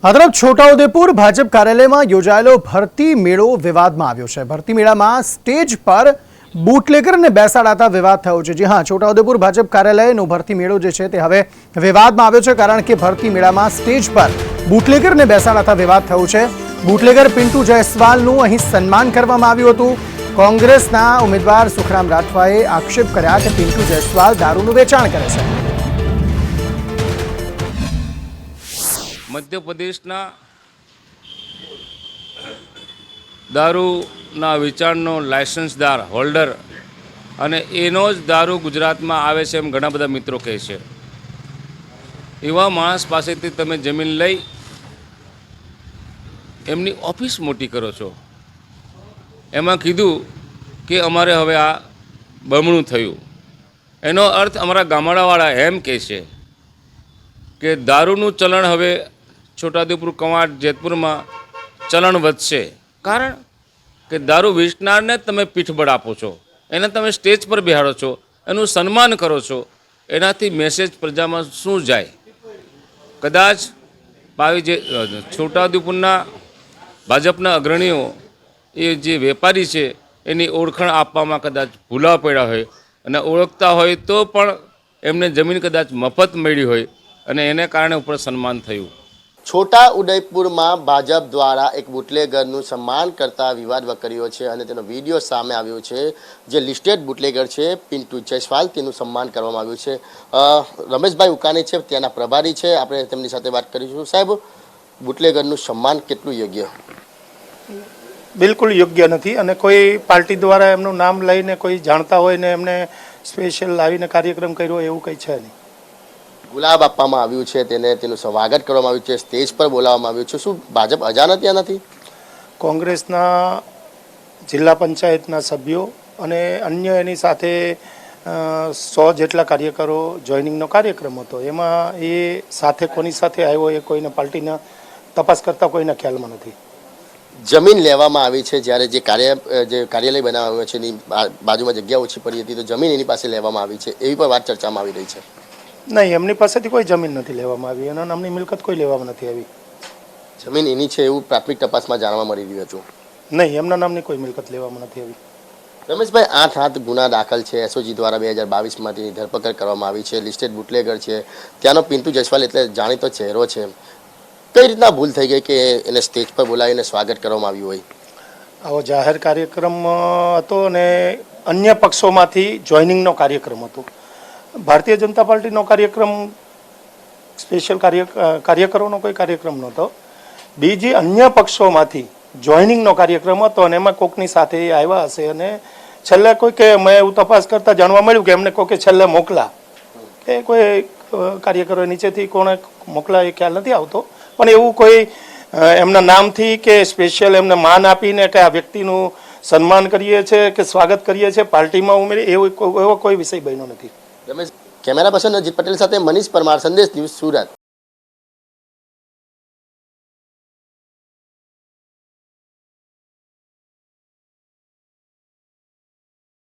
આ તરફ છોટાઉદેપુર ભાજપ કાર્યાલયમાં યોજાયેલો ભરતી મેળો વિવાદમાં આવ્યો છે। ભરતી મેળામાં સ્ટેજ પર બુટલેગરને બેસાડાતા વિવાદ થયો છે। જી હા, છોટાઉદેપુર ભાજપ કાર્યાલયનો ભરતી મેળો જે છે તે હવે વિવાદમાં આવ્યો છે, કારણ કે ભરતી મેળામાં સ્ટેજ પર બુટલેગરને બેસાડાતા વિવાદ થયો છે। બુટલેગર પિન્ટુ જયસ્વાલનું અહીં સન્માન કરવામાં આવ્યું હતું। કોંગ્રેસના ઉમેદવાર સુખરામ રાઠવાએ આક્ષેપ કર્યા કે પિન્ટુ જયસ્વાલ દારૂનું વેચાણ કરે છે। मध्य प्रदेश दारूना वेचाणनो लाइसेंसदार होल्डर अने एनो ज दारू गुजरात में आवे छे एम घणा बधा मित्रों कहे छे। एवा माणस पासेथी तमे जमीन लई एमनी ऑफिस मोटी करो छो। एमां कीधुं के अमारे हवे आ बमणुं थयुं। एनो अर्थ अमरा गामडावाळा एम कहे छे के दारूनुं चलन हवे छोटाउदेपुर कवांट जेतपुर में चलन वधशे, कारण के दारू वेचनारने तमे पीठबळ आपो छो, एने तमे स्टेज पर बेहाडो छो, एनुं सन्मान करो छो। एनाथी मेसेज प्रजा में शुं जाय? कदाच छोटाउदेपुरना भाजपना अग्रणीओ ए जे वेपारी छे एनी ओळखण आपवामां कदाच भूला पड्या होय अने ओळखता होय तो पण एमने जमीन कदाच मफत मळी होय अने एने कारणे उपर सन्मान थयुं। छोटा उदयपुर में भाजप द्वारा एक बुटलेगरનું सम्मान करता विवाद वकर्यो છે અને તેનો વિડીયો સામે આવ્યો છે। જે લિસ્ટેડ બુટલેગર છે પિન્ટુ જયસ્વાલ, તેનું સન્માન કરવામાં આવ્યું છે। રમેશભાઈ ઉકાણી છે, ત્યાંના પ્રભારી છે, આપણે તેમની સાથે વાત કરીશું। સાહેબ, બુટલેગરનું સન્માન કેટલું યોગ્ય? બિલકુલ યોગ્ય નથી અને કોઈ પાર્ટી દ્વારા એમનું નામ લઈને કોઈ જાણતા હોય ને એમને સ્પેશિયલ લાવીને કાર્યક્રમ કર્યો એવું કંઈ છે નહીં। ગુલાબ આપવામાં આવ્યું છે, તેનું સ્વાગત કરવામાં આવ્યું છે, સ્ટેજ પર બોલાવવામાં આવ્યું છે। શું ભાજપ અજાણ ત્યાં નથી? કોંગ્રેસના જિલ્લા પંચાયતના સભ્યો અને અન્ય એની સાથે 100 જેટલા કાર્યકરો જોઈનિંગનો કાર્યક્રમ હતો। એમાં એ સાથે કોની સાથે આવ્યો એ કોઈને પાર્ટીના તપાસ કરતા કોઈના ખ્યાલમાં નથી। જમીન લેવામાં આવી છે, જ્યારે જે કાર્યાલય બનાવવામાં આવ્યું છે એની બાજુમાં જગ્યા ઓછી પડી હતી, તો જમીન એની પાસે લેવામાં આવી છે, એવી પણ વાત ચર્ચામાં આવી રહી છે। નહીં, એમની પાસેથી કોઈ જમીન નથી લેવામાં આવી, એના નામની મિલકત કોઈ લેવામાં નથી આવી। જમીન એની છે એવું પ્રાથમિક તપાસમાં જાણવા મળી રહ્યું હતું। નહીં, એમના નામની કોઈ મિલકત લેવામાં નથી આવી। રમેશભાઈ, 8 ગુના દાખલ છે એસઓજી દ્વારા 2022માં તેની ધરપકડ કરવામાં આવી છે। લિસ્ટેડ બુટલેગર છે, ત્યાંનો પિન્ટુ જયસ્વાલ એટલે જાણીતો ચહેરો છે। કઈ રીતના ભૂલ થઈ ગઈ કે એને સ્ટેજ પર બોલાવીને સ્વાગત કરવામાં આવ્યું હોય? આવો જાહેર કાર્યક્રમ હતો અને અન્ય પક્ષોમાંથી જોઈનિંગનો કાર્યક્રમ હતો। ભારતીય જનતા પાર્ટીનો કાર્યક્રમ સ્પેશિયલ કાર્યકરોનો કોઈ કાર્યક્રમ નહોતો। બીજી અન્ય પક્ષોમાંથી જોઈનિંગનો કાર્યક્રમ હતો અને એમાં કોકની સાથે આવ્યા હશે અને છેલ્લે કોઈ કે મેં એવું તપાસ કરતાં જાણવા મળ્યું કે એમને કોકે છેલ્લે મોકલા કે કોઈ કાર્યકરો નીચેથી કોણે મોકલા એ ખ્યાલ નથી આવતો, પણ એવું કોઈ એમના નામથી કે સ્પેશિયલ એમને માન આપીને કે આ વ્યક્તિનું સન્માન કરીએ છીએ કે સ્વાગત કરીએ છીએ, પાર્ટીમાં ઉમેરી એવો કોઈ વિષય બન્યો નથી। રમેશ, કેમેરા પર્સન અજીત પટેલ સાથે મનીષ પરમાર, સંદેશ ન્યૂઝ, સુરત।